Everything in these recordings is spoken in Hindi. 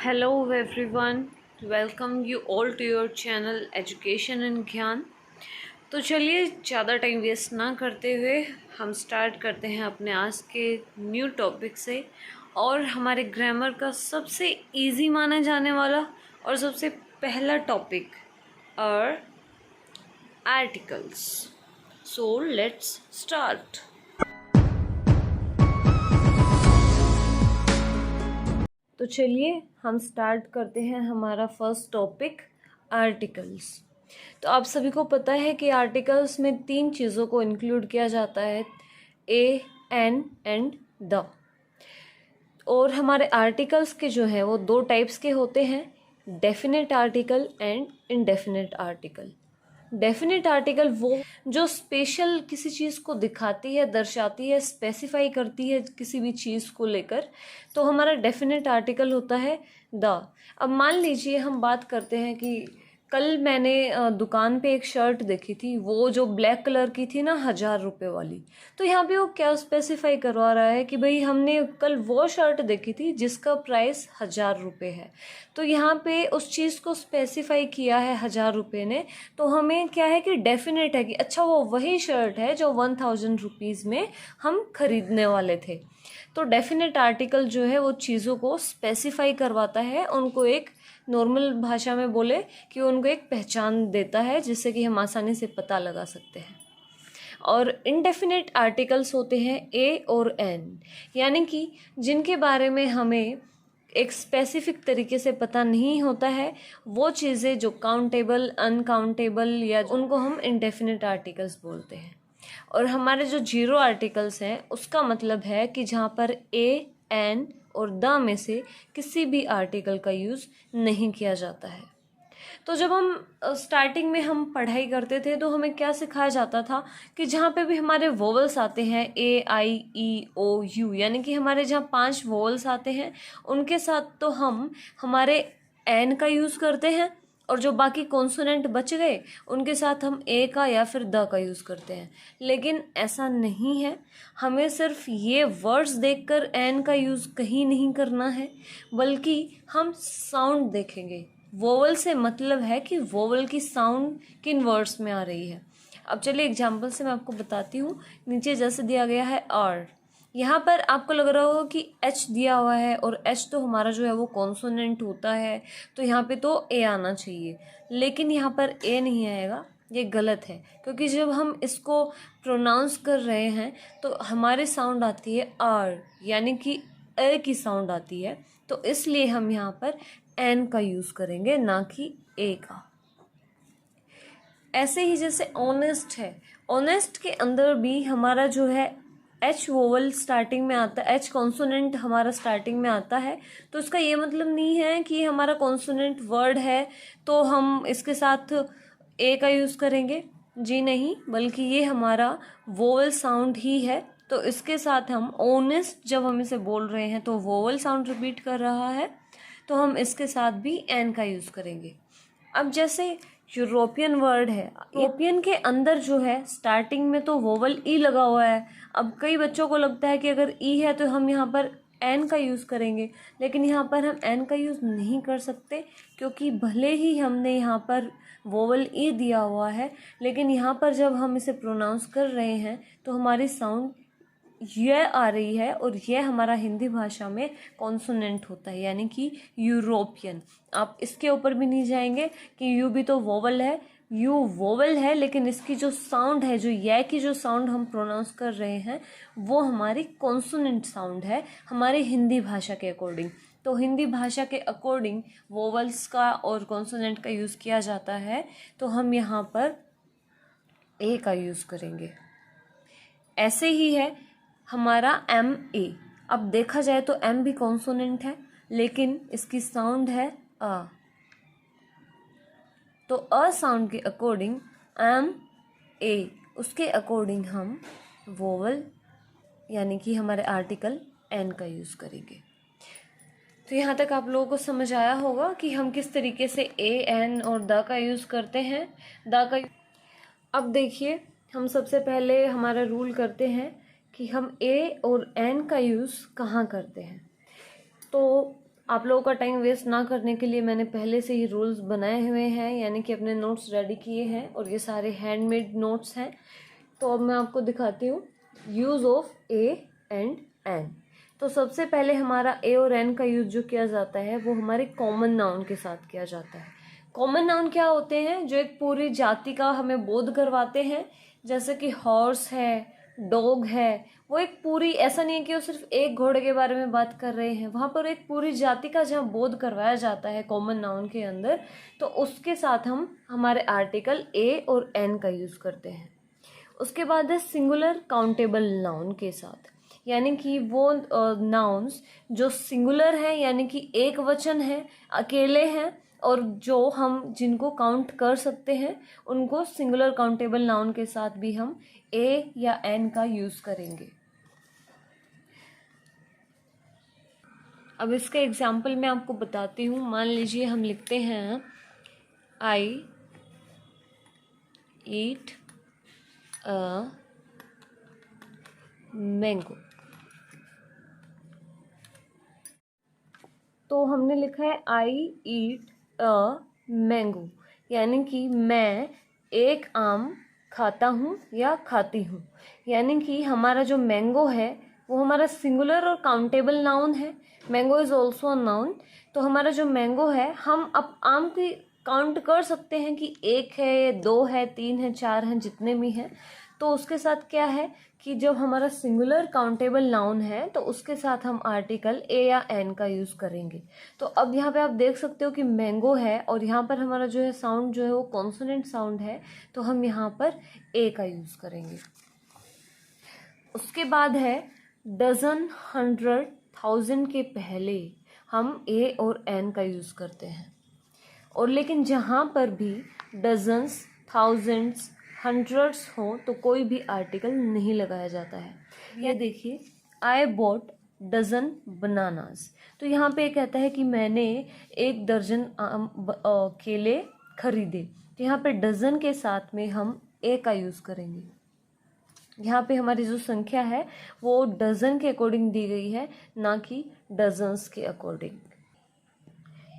Hello everyone, welcome you all to your channel Education and ज्ञान। तो चलिए ज़्यादा टाइम वेस्ट ना करते हुए हम स्टार्ट करते हैं अपने आज के न्यू टॉपिक से। और हमारे ग्रामर का सबसे इजी माना जाने वाला और सबसे पहला टॉपिक और आर्टिकल्स। So let's start. तो चलिए हम स्टार्ट करते हैं हमारा फर्स्ट टॉपिक आर्टिकल्स। तो आप सभी को पता है कि आर्टिकल्स में 3 चीज़ों को इंक्लूड किया जाता है, ए, एन एंड द। और हमारे आर्टिकल्स के जो हैं वो 2 टाइप्स के होते हैं, definite article and indefinite article. Definite article वो जो स्पेशल किसी चीज़ को दिखाती है, दर्शाती है, स्पेसिफाई करती है किसी भी चीज़ को लेकर, तो हमारा डेफिनेट आर्टिकल होता है द। अब मान लीजिए हम बात करते हैं कि कल मैंने दुकान पे एक शर्ट देखी थी, वो जो ब्लैक कलर की थी ना, 1000 रुपये वाली। तो यहाँ पे वो क्या स्पेसिफाई करवा रहा है कि भाई हमने कल वो शर्ट देखी थी जिसका प्राइस 1000 रुपये है। तो यहाँ पे उस चीज़ को स्पेसिफाई किया है 1000 रुपये ने। तो हमें क्या है कि डेफिनेट है कि अच्छा वो वही शर्ट है जो 1000 रुपीज़ में हम खरीदने वाले थे। तो डेफिनेट आर्टिकल जो है वो चीज़ों को स्पेसिफाई करवाता है, उनको एक नॉर्मल भाषा में बोले कि उनको एक पहचान देता है जिससे कि हम आसानी से पता लगा सकते हैं। और इनडेफिनेट आर्टिकल्स होते हैं ए और एन, यानी कि जिनके बारे में हमें एक स्पेसिफिक तरीके से पता नहीं होता है, वो चीज़ें जो काउंटेबल, अनकाउंटेबल, या उनको हम इनडेफिनेट आर्टिकल्स बोलते हैं। और हमारे जो जीरो आर्टिकल्स हैं उसका मतलब है कि जहाँ पर ए, एन और द में से किसी भी आर्टिकल का यूज़ नहीं किया जाता है। तो जब हम स्टार्टिंग में हम पढ़ाई करते थे तो हमें क्या सिखाया जाता था कि जहाँ पे भी हमारे वोवल्स आते हैं, ए, आई, ई, ओ, यू, यानी कि हमारे जहाँ 5 वोवल्स आते हैं उनके साथ तो हम हमारे एन का यूज़ करते हैं, और जो बाकी कॉन्सोनेंट बच गए उनके साथ हम ए का या फिर द का यूज़ करते हैं। लेकिन ऐसा नहीं है, हमें सिर्फ ये वर्ड्स देखकर एन का यूज़ कहीं नहीं करना है, बल्कि हम साउंड देखेंगे। वोवल से मतलब है कि वोवल की साउंड किन वर्ड्स में आ रही है। अब चलिए एग्जाम्पल से मैं आपको बताती हूँ। नीचे जैसे दिया गया है आर, यहाँ पर आपको लग रहा होगा कि एच दिया हुआ है, और एच तो हमारा जो है वो कॉन्सोनेंट होता है, तो यहाँ पे तो ए आना चाहिए। लेकिन यहाँ पर ए नहीं आएगा, ये गलत है, क्योंकि जब हम इसको प्रोनाउंस कर रहे हैं तो हमारी साउंड आती है आर, यानी कि ए की साउंड आती है। तो इसलिए हम यहाँ पर एन का यूज़ करेंगे, ना कि ए का। ऐसे ही जैसे ऑनेस्ट है, ऑनेस्ट के अंदर भी हमारा जो है एच वोवल स्टार्टिंग में आता है, एच कॉन्सोनेंट हमारा स्टार्टिंग में आता है। तो इसका ये मतलब नहीं है कि हमारा कॉन्सोनेंट वर्ड है तो हम इसके साथ ए का यूज़ करेंगे, जी नहीं, बल्कि ये हमारा वोवल साउंड ही है। तो इसके साथ हम ऑनेस्ट, जब हम इसे बोल रहे हैं तो वोवल साउंड रिपीट कर रहा है, तो हम इसके साथ भी एन का यूज़ करेंगे। अब जैसे यूरोपियन वर्ड है, यूरोपियन के अंदर जो है स्टार्टिंग में तो वोवल ई लगा हुआ है। अब कई बच्चों को लगता है कि अगर ई है तो हम यहाँ पर एन का यूज़ करेंगे, लेकिन यहाँ पर हम एन का यूज़ नहीं कर सकते, क्योंकि भले ही हमने यहाँ पर वोवल ई दिया हुआ है, लेकिन यहाँ पर जब हम इसे प्रोनाउंस कर रहे हैं तो हमारी साउंड यह आ रही है, और यह हमारा हिंदी भाषा में कॉन्सोनेंट होता है, यानी कि यूरोपियन। आप इसके ऊपर भी नहीं जाएंगे कि यू भी तो वोवल है, यू वोवल है, लेकिन इसकी जो साउंड है, जो यह की जो साउंड हम प्रोनाउंस कर रहे हैं, वो हमारी कॉन्सोनेंट साउंड है हमारी हिंदी भाषा के अकॉर्डिंग। तो हिंदी भाषा के अकॉर्डिंग वोवल्स का और कॉन्सोनेंट का यूज़ किया जाता है, तो हम यहाँ पर ए का यूज़ करेंगे। ऐसे ही है हमारा एम ए। अब देखा जाए तो एम भी कॉन्सोनेंट है, लेकिन इसकी साउंड है अ। तो अ साउंड के अकॉर्डिंग एम ए, उसके अकॉर्डिंग हम वोवल यानी कि हमारे आर्टिकल एन का यूज़ करेंगे। तो यहाँ तक आप लोगों को समझ आया होगा कि हम किस तरीके से ए, एन और द का यूज़ करते हैं। द का अब देखिए, हम सबसे पहले हमारा रूल करते हैं कि हम ए और एन का यूज़ कहाँ करते हैं। तो आप लोगों का टाइम वेस्ट ना करने के लिए मैंने पहले से ही रूल्स बनाए हुए हैं, यानी कि अपने नोट्स रेडी किए हैं और ये सारे हैंडमेड नोट्स हैं। तो अब मैं आपको दिखाती हूँ use of a and an. तो सबसे पहले हमारा ए और एन का यूज जो किया जाता है वो हमारे कॉमन नाउन के साथ किया जाता है। कॉमन नाउन क्या होते हैं? जो एक पूरी जाति का हमें बोध करवाते हैं, जैसे कि हॉर्स है, डॉग है। वो एक पूरी, ऐसा नहीं है कि वो सिर्फ एक घोड़े के बारे में बात कर रहे हैं, वहाँ पर एक पूरी जाति का जहाँ बोध करवाया जाता है कॉमन नाउन के अंदर, तो उसके साथ हम हमारे आर्टिकल ए और एन का यूज़ करते हैं। उसके बाद है सिंगुलर काउंटेबल नाउन के साथ, यानी कि वो नाउन्स जो सिंगुलर है, यानी कि एक वचन है, अकेले हैं, और जो हम जिनको काउंट कर सकते हैं उनको सिंगुलर काउंटेबल नाउन के साथ भी हम ए या एन का यूज़ करेंगे। अब इसका एग्जाम्पल मैं आपको बताती हूँ। मान लीजिए हम लिखते हैं आई ईट अ मैंगो। तो हमने लिखा है आई ईट अ मैंगो, यानी कि मैं एक आम खाता हूँ या खाती हूँ। यानी कि हमारा जो मैंगो है वो हमारा सिंगुलर और काउंटेबल नाउन है। Mango is also a noun. तो हमारा जो मैंगो है, हम अब आम की काउंट कर सकते हैं कि एक है, दो है, तीन है, चार हैं, जितने भी हैं। तो उसके साथ क्या है कि जब हमारा सिंगुलर काउंटेबल नाउन है तो उसके साथ हम आर्टिकल ए या एन का यूज़ करेंगे। तो अब यहाँ पे आप देख सकते हो कि मैंगो है और यहाँ पर हमारा जो है साउंड जो है वो कॉन्सोनेंट साउंड है, तो हम यहाँ पर ए का यूज़ करेंगे। उसके बाद है डजन, हंड्रेड, थाउजेंड के पहले हम ए और एन का यूज़ करते हैं। और लेकिन जहाँ पर भी डजन्स, थाउजेंड्स, हंड्रेड्स हो तो कोई भी आर्टिकल नहीं लगाया जाता है। ये देखिए, आई बॉट डजन बनानास। तो यहाँ पे कहता है कि मैंने एक दर्जन केले खरीदे। तो यहाँ पे डजन के साथ में हम ए का यूज़ करेंगे। यहाँ पे हमारी जो संख्या है वो डजन के अकॉर्डिंग दी गई है, ना कि डजन्स के अकॉर्डिंग।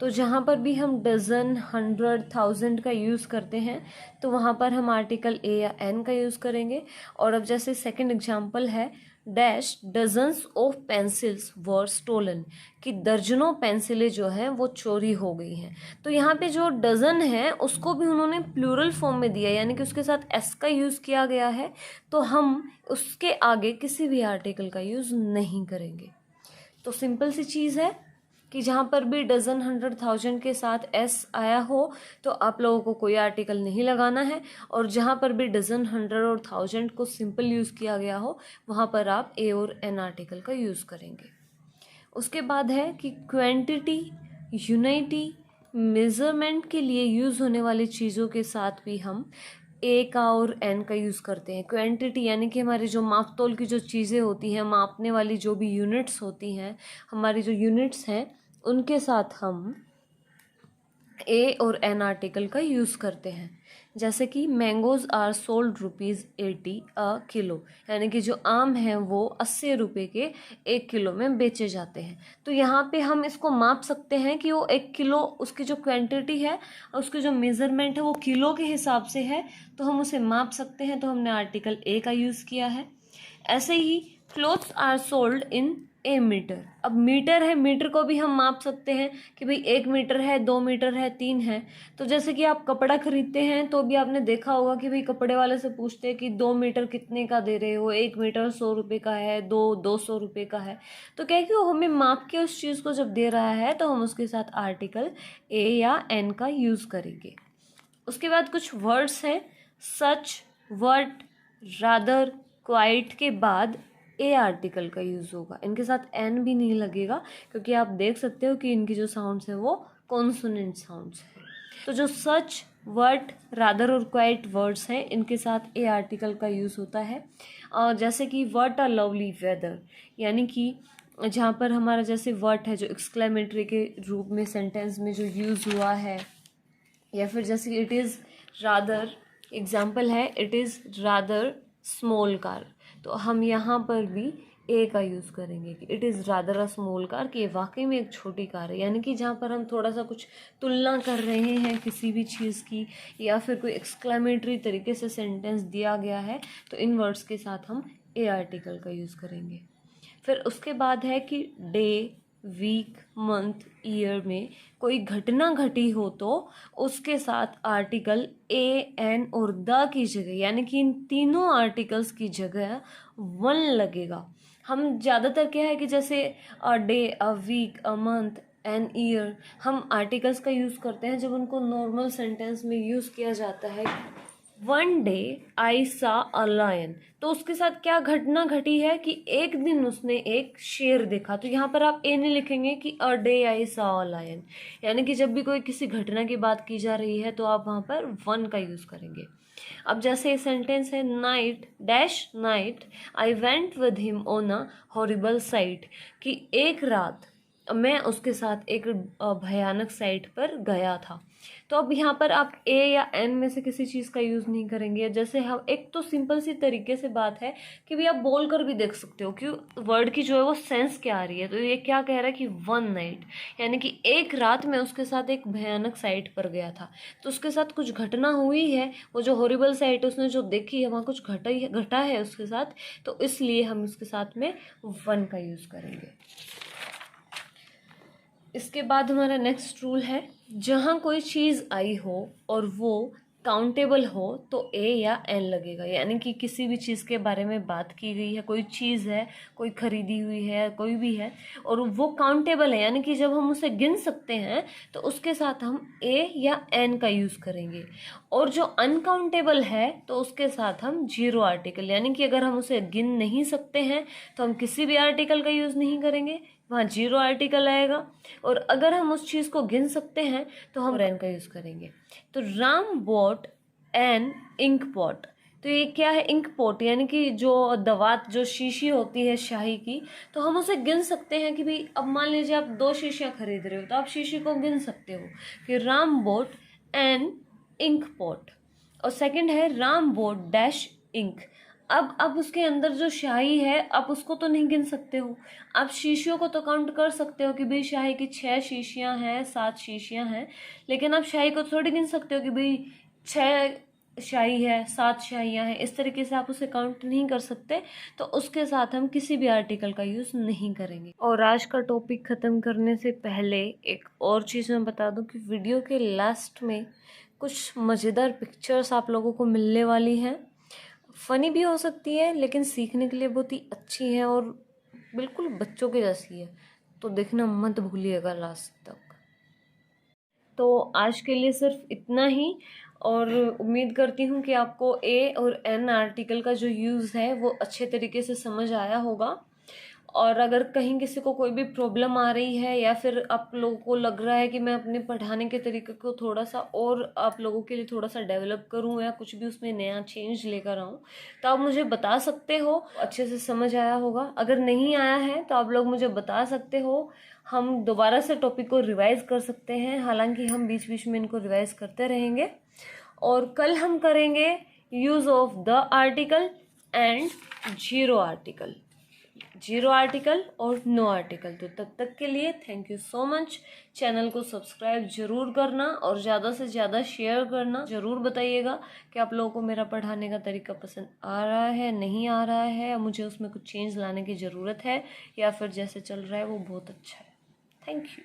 तो जहाँ पर भी हम डज़न, हंड्रेड, थाउजेंड का यूज़ करते हैं तो वहाँ पर हम आर्टिकल ए या एन का यूज़ करेंगे। और अब जैसे सेकंड एग्जांपल है dash dozens of pencils were stolen, कि दर्जनों पेंसिलें जो हैं वो चोरी हो गई हैं। तो यहाँ पे जो डज़न है उसको भी उन्होंने प्लूरल फॉर्म में दिया, यानी कि उसके साथ एस का यूज़ किया गया है। तो हम उसके आगे किसी भी आर्टिकल का यूज़ नहीं करेंगे। तो सिंपल सी चीज़ है कि जहाँ पर भी डज़न, हंड्रेड, थाउजेंड के साथ एस आया हो तो आप लोगों को कोई आर्टिकल नहीं लगाना है, और जहाँ पर भी डज़न, हंड्रेड और थाउजेंड को सिंपल यूज़ किया गया हो वहाँ पर आप ए और एन आर्टिकल का यूज़ करेंगे। उसके बाद है कि क्वांटिटी, यूनिटी, मेज़रमेंट के लिए यूज़ होने वाली चीज़ों के साथ भी हम ए का और एन का यूज़ करते हैं। क्वांटिटी यानी कि हमारी जो माप तोल की जो चीज़ें होती हैं, मापने वाली जो भी यूनिट्स होती हैं, हमारी जो यूनिट्स हैं उनके साथ हम ए और एन आर्टिकल का यूज़ करते हैं। जैसे कि mangoes are sold ₹80 a kilo, यानी कि जो आम हैं वो 80 रुपये के 1 किलो में बेचे जाते हैं। तो यहाँ पे हम इसको माप सकते हैं कि वो 1 किलो, उसकी जो क्वांटिटी है और उसकी जो मेज़रमेंट है वो किलो के हिसाब से है, तो हम उसे माप सकते हैं। तो हमने आर्टिकल ए का यूज़ किया है। ऐसे ही clothes are sold in a meter. अब मीटर है, मीटर को भी हम माप सकते हैं कि भाई 1 मीटर है, 2 मीटर है, 3 है। तो जैसे कि आप कपड़ा खरीदते हैं तो भी आपने देखा होगा कि भाई कपड़े वाले से पूछते हैं कि 2 मीटर कितने का दे रहे हो, 1 मीटर 100 रुपये का है, 200 रुपये का है। तो क्या है कि वो हमें माप के उस चीज़ को जब दे रहा है तो हम उसके साथ आर्टिकल ए या एन का यूज़ करेंगे। उसके बाद कुछ वर्ड्स हैं, सच, वट, रादर, क्वाइट के बाद ए आर्टिकल का यूज़ होगा। इनके साथ एन भी नहीं लगेगा, क्योंकि आप देख सकते हो कि इनकी जो साउंड्स हैं वो कॉन्सोनेंट साउंड्स हैं। तो जो सच, वट, रादर और क्वाइट वर्ड्स हैं इनके साथ ए आर्टिकल का यूज़ होता है। जैसे कि वट अ लवली वेदर, यानी कि जहाँ पर हमारा जैसे वट है जो एक्सक्लेमेटरी के रूप में सेंटेंस में जो यूज़ हुआ है, या फिर जैसे इट इज़ रादर, एग्जाम्पल है it is rather small car. तो हम यहाँ पर भी ए का यूज़ करेंगे कि it is rather a small car, कि ये वाकई में एक छोटी कार है। यानी कि जहाँ पर हम थोड़ा सा कुछ तुलना कर रहे हैं किसी भी चीज़ की, या फिर कोई एक्सक्लेमेटरी तरीके से सेंटेंस दिया गया है, तो इन वर्ड्स के साथ हम ए आर्टिकल का यूज़ करेंगे। फिर उसके बाद है कि डे, वीक, मंथ, ईयर में कोई घटना घटी हो तो उसके साथ आर्टिकल ए, एन और द की जगह, यानी कि इन तीनों आर्टिकल्स की जगह वन लगेगा। हम ज़्यादातर क्या है कि जैसे a day, a week, a month, an year, हम आर्टिकल्स का यूज़ करते हैं जब उनको नॉर्मल सेंटेंस में यूज़ किया जाता है। वन डे आई सा अ लायन, तो उसके साथ क्या घटना घटी है कि एक दिन उसने एक शेर देखा। तो यहाँ पर आप ए नहीं लिखेंगे कि अ डे आई सा अ लायन, यानी कि जब भी कोई किसी घटना की बात की जा रही है तो आप वहाँ पर वन का यूज़ करेंगे। अब जैसे ये सेंटेंस है, night dash night I went with him on a horrible site, कि एक रात मैं उसके साथ एक भयानक साइट पर गया था। तो अब यहाँ पर आप ए या एन में से किसी चीज़ का यूज़ नहीं करेंगे। जैसे हम एक तो सिंपल सी तरीके से बात है कि भी आप बोल कर भी देख सकते हो कि वर्ड की जो है वो सेंस क्या आ रही है। तो ये क्या कह रहा है कि वन नाइट, यानी कि एक रात में उसके साथ एक भयानक साइट पर गया था। तो उसके साथ कुछ घटना हुई है, वो जो हॉरिबल साइट उसने जो देखी है वहाँ कुछ घटा है उसके साथ, तो इसलिए हम उसके साथ में वन का यूज़ करेंगे। इसके बाद हमारा नेक्स्ट रूल है, जहाँ कोई चीज़ आई हो और वो काउंटेबल हो तो ए या एन लगेगा। यानी कि किसी भी चीज़ के बारे में बात की गई है, कोई चीज़ है, कोई खरीदी हुई है, कोई भी है, और वो काउंटेबल है, यानी कि जब हम उसे गिन सकते हैं तो उसके साथ हम ए या एन का यूज़ करेंगे। और जो अनकाउंटेबल है तो उसके साथ हम जीरो आर्टिकल, यानी कि अगर हम उसे गिन नहीं सकते हैं तो हम किसी भी आर्टिकल का यूज़ नहीं करेंगे, वहाँ जीरो आर्टिकल आएगा। और अगर हम उस चीज़ को गिन सकते हैं तो हम एन का यूज़ करेंगे। तो Ram bought an ink pot, तो ये क्या है, इंक पॉट, यानी कि जो दवात जो शीशी होती है शाही की, तो हम उसे गिन सकते हैं कि भाई अब मान लीजिए आप 2 शीशियाँ खरीद रहे हो तो आप शीशी को गिन सकते हो कि Ram bought an ink pot. और सेकंड है राम बॉट डैश इंक। अब उसके अंदर जो शाही है आप उसको तो नहीं गिन सकते हो, आप शीशियों को तो काउंट कर सकते हो कि भाई शाही की 6 शीशियां हैं, 7 शीशियां हैं, लेकिन आप शाही को थोड़ी गिन सकते हो कि भाई 6 शाही है, 7 शाहियां हैं। इस तरीके से आप उसे काउंट नहीं कर सकते, तो उसके साथ हम किसी भी आर्टिकल का यूज़ नहीं करेंगे। और आज का टॉपिक ख़त्म करने से पहले एक और चीज़ मैं बता दूं कि वीडियो के लास्ट में कुछ मज़ेदार पिक्चर्स आप लोगों को मिलने वाली हैं। फ़नी भी हो सकती है लेकिन सीखने के लिए बहुत ही अच्छी है और बिल्कुल बच्चों के जैसी है, तो देखना मत भूलिएगा लास्ट तक। तो आज के लिए सिर्फ इतना ही, और उम्मीद करती हूँ कि आपको ए और एन आर्टिकल का जो यूज़ है वो अच्छे तरीके से समझ आया होगा। और अगर कहीं किसी को कोई भी प्रॉब्लम आ रही है या फिर आप लोगों को लग रहा है कि मैं अपने पढ़ाने के तरीके को थोड़ा सा और आप लोगों के लिए थोड़ा सा डेवलप करूं या कुछ भी उसमें नया चेंज लेकर आऊं, तो आप मुझे बता सकते हो। अच्छे से समझ आया होगा, अगर नहीं आया है तो आप लोग मुझे बता सकते हो, हम दोबारा से टॉपिक को रिवाइज कर सकते हैं। हालांकि हम बीच बीच में इनको रिवाइज करते रहेंगे। और कल हम करेंगे use of the article and zero article, zero article और नो आर्टिकल। तो तब तक के लिए thank you so much. Channel को सब्सक्राइब जरूर करना और ज़्यादा से ज़्यादा शेयर करना। ज़रूर बताइएगा कि आप लोगों को मेरा पढ़ाने का तरीका पसंद आ रहा है, नहीं आ रहा है, या मुझे उसमें कुछ चेंज लाने की ज़रूरत है, या फिर जैसे चल रहा है वो बहुत अच्छा है। Thank you.